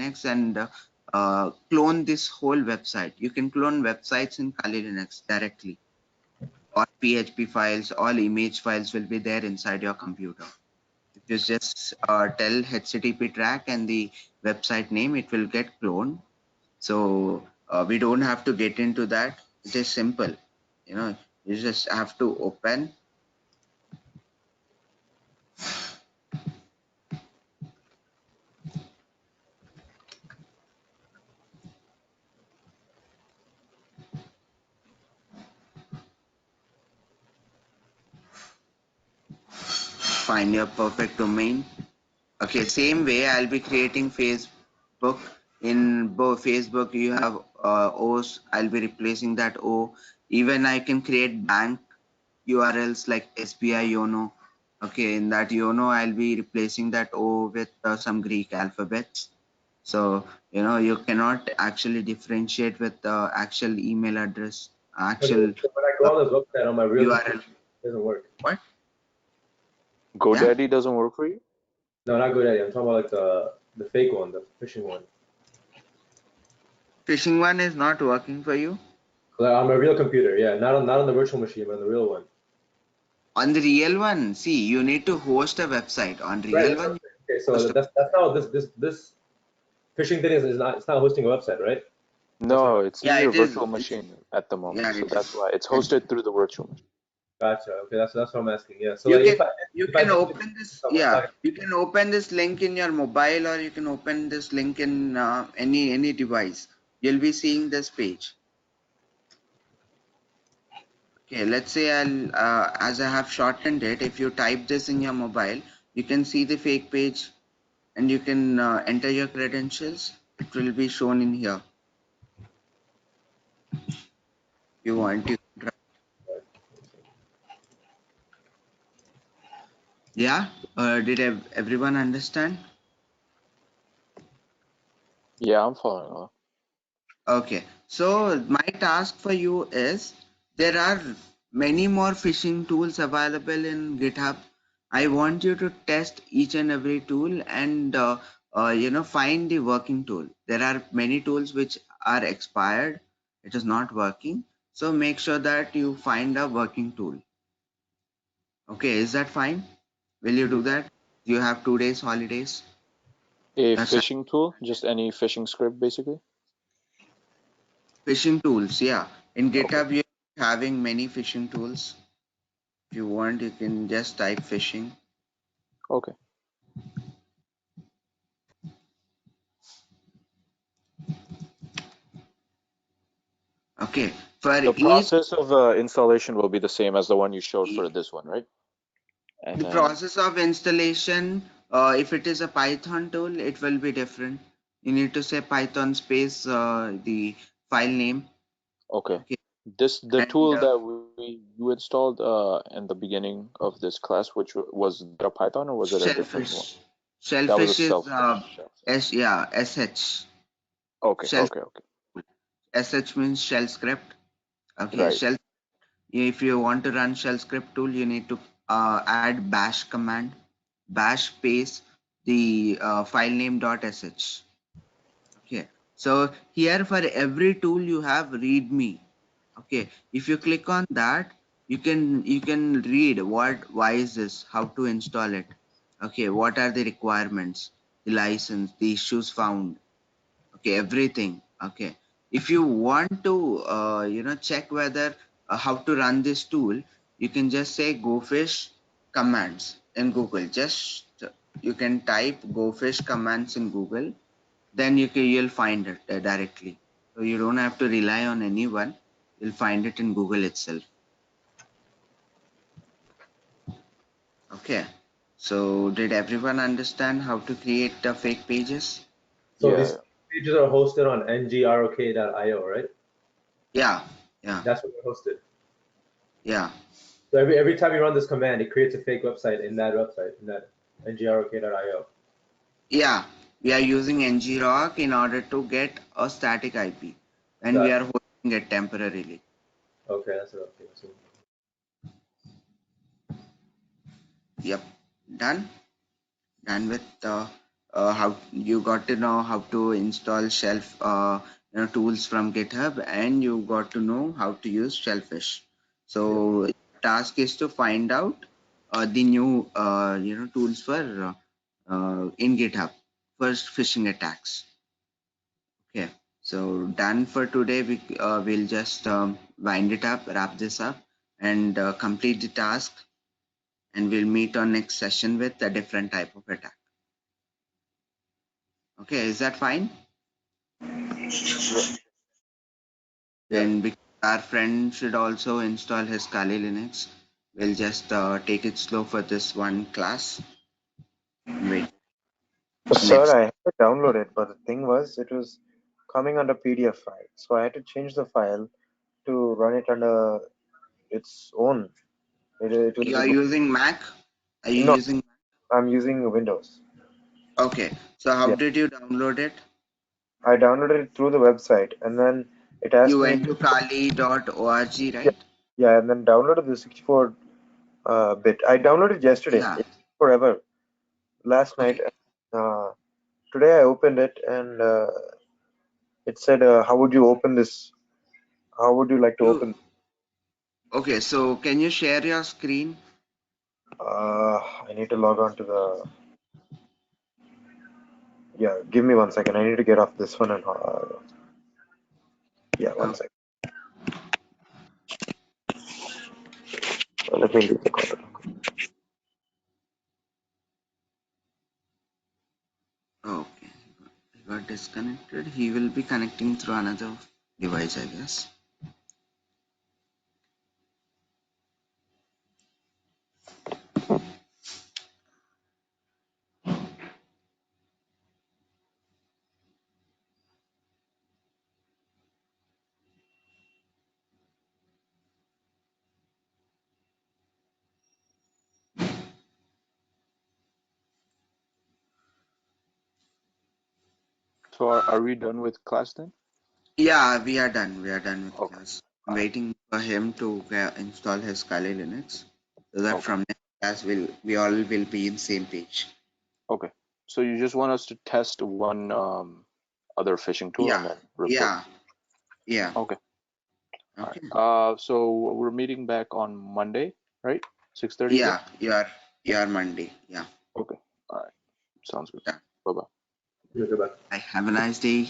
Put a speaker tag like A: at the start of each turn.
A: Linux and clone this whole website. You can clone websites in Kali Linux directly. All PHP files, all image files will be there inside your computer. If you just tell HTTP track and the website name, it will get cloned. So we don't have to get into that. It is simple. You know, you just have to open. Find your perfect domain. Okay, same way I'll be creating Facebook. In Facebook, you have O's. I'll be replacing that O. Even I can create bank URLs like SBI Yono. Okay, in that Yono, I'll be replacing that O with some Greek alphabets. So, you know, you cannot actually differentiate with the actual email address, actual
B: when I go on this website on my real
A: URL.
B: it doesn't work.
A: What?
C: GoDaddy doesn't work for you?
B: No, not GoDaddy. I'm talking about like the fake one, the phishing one.
A: Phishing one is not working for you?
B: Like on my real computer, yeah. Not on the virtual machine, but on the real one.
A: On the real one, see, you need to host a website. On real one,
B: okay, so that's not this phishing thing is not, it's not hosting a website, right?
C: No, it's in your
A: it is.
C: virtual machine at the moment.
A: Yeah,
C: So that's why it's hosted through the virtual machine.
B: Gotcha. Okay, that's what I'm asking. Yeah. So
A: you
B: like
A: can, you can open this. Yeah, you can open this link in your mobile, or you can open this link in any device. You'll be seeing this page. Okay, let's say I'll as I have shortened it. If you type this in your mobile, you can see the fake page, and you can enter your credentials. It will be shown in here. If you want to. Yeah. Did everyone understand?
C: Yeah, I'm following along.
A: Okay, so my task for you is there are many more phishing tools available in GitHub. I want you to test each and every tool and you know, find the working tool. There are many tools which are expired. It is not working. So make sure that you find a working tool. Okay, is that fine? Will you do that? You have 2 days holidays.
C: A
A: That's
C: phishing tool, just any phishing script, basically.
A: phishing tools, yeah. In GitHub,
C: Okay.
A: you're having many phishing tools. If you want, you can just type phishing.
C: Okay.
A: Okay. For
C: The
A: each,
C: process of installation will be the same as the one you showed for this one, right? And
A: the
C: then,
A: process of installation, if it is a Python tool, it will be different. You need to say Python space the file name.
C: okay.
A: Okay.
C: The
A: And
C: tool that you installed in the beginning of this class, which was a Python, or was it a different one?
A: Shellfish.
C: That was a
A: Shellfish is SH.
C: Okay,
A: Shell
C: okay, okay.
A: SH means shell script. Okay,
C: Right.
A: shell. If you want to run shell script tool, you need to add bash command, bash space the file name .sh. Okay, so here for every tool you have readme. Okay, if you click on that, you can read why is this, how to install it. Okay, what are the requirements, the license, the issues found. Okay, everything. Okay, if you want to you know, check whether how to run this tool, you can just say Gophish commands in Google. Just you can type Gophish commands in Google, then you'll find it directly. So you don't have to rely on anyone. You'll find it in Google itself. Okay, so did everyone understand how to create the fake pages?
B: So
C: Yeah.
B: these pages are hosted on ngrok.io, right?
A: Yeah.
B: That's what they're hosted.
A: Yeah.
B: So every time you run this command, it creates a fake website in that ngrok.io.
A: Yeah, we are using ngrok in order to get a static IP, and we are hosting it temporarily.
B: Okay, that's what okay.
A: Yep, done with how you got to know how to install tools from GitHub, and you got to know how to use Shellfish. So task is to find out the new tools for in GitHub for phishing attacks. Okay, so done for today. We'll just wind it up, wrap this up, and complete the task, and we'll meet on next session with a different type of attack. Okay, is that fine?
B: Yeah.
A: And because our friend should also install his Kali Linux, we'll just take it slow for this one class and wait
D: Sir,
A: next.
D: I had to download it, but the thing was, it was coming under PDF file, so I had to change the file to run it under its own. It
A: You
D: will
A: are
D: remove.
A: using Mac? Are you
D: No,
A: using?
D: I'm using Windows.
A: Okay, so how
D: Yeah,
A: did you download it?
D: I downloaded it through the website, and then it asked
A: You
D: me.
A: went to kali.org,
D: Yeah,
A: right?
D: yeah, and then downloaded the 64 bit. I downloaded it yesterday.
A: Yeah.
D: It took forever. Last night.
A: Okay.
D: Uh, Today I opened it, and it said, "How would you open this? How would you like to
A: You
D: open?"
A: okay? So can you share your screen?
D: I need to log on to the. Yeah, give me 1 second. I need to get off this one and. Yeah, one
A: Oh,
D: second. Let me leave the call.
A: okay. He got disconnected. He will be connecting through another device, I guess.
C: So are we done with class then?
A: Yeah, we are done. We are done with
C: Okay.
A: class. I'm
C: All right.
A: waiting for him to install his Kali Linux, so that
C: Okay.
A: from next class we all will be in same page.
C: Okay. So you just want us to test one other phishing tool
A: Yeah,
C: and then report.
A: yeah, yeah.
C: Okay. All
A: Okay.
C: right. So we're meeting back on Monday, right? 6:30 again?
A: Yeah, you are Monday. Yeah.
C: Okay. All right. Sounds good.
A: Yeah.
C: Bye-bye.
B: Yeah, goodbye.
A: Bye. Have a nice day.